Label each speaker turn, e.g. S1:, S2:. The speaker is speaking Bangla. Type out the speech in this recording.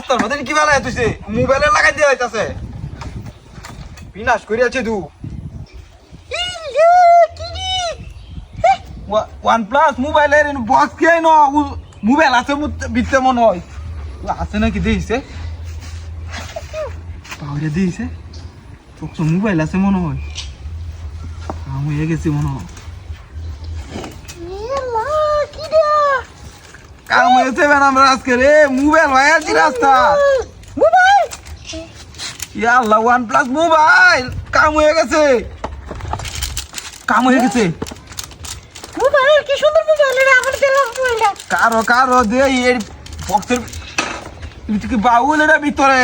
S1: তোর মধ্যে কি বেলা তুইছে মোবাইলে লাগাই দিয়ে যাইতাছে বিনাশ করিয়াছে তু OnePlus মোবাইলের বক্স কে ন মোবাইল আছে বিতে মনে হয় আছে নাকি দিয়েছে পাউরে দিয়েছে তো মোবাইল আছে মনে হয় আমি হয়ে গেছি মনে হয় কাম হয়েছে আমরা আজকে রে মোবাইল হয়ে আছি রাস্তা মোবাইল ইয়া আল্লাহ OnePlus মোবাইল কাম হয়ে গেছে
S2: মোবাইল কি সুন্দর মোবাইল রে আমার দিলাম মোবাইলটা
S1: কারো দে এই বক্সের তুই কি বাউল এর ভিতরে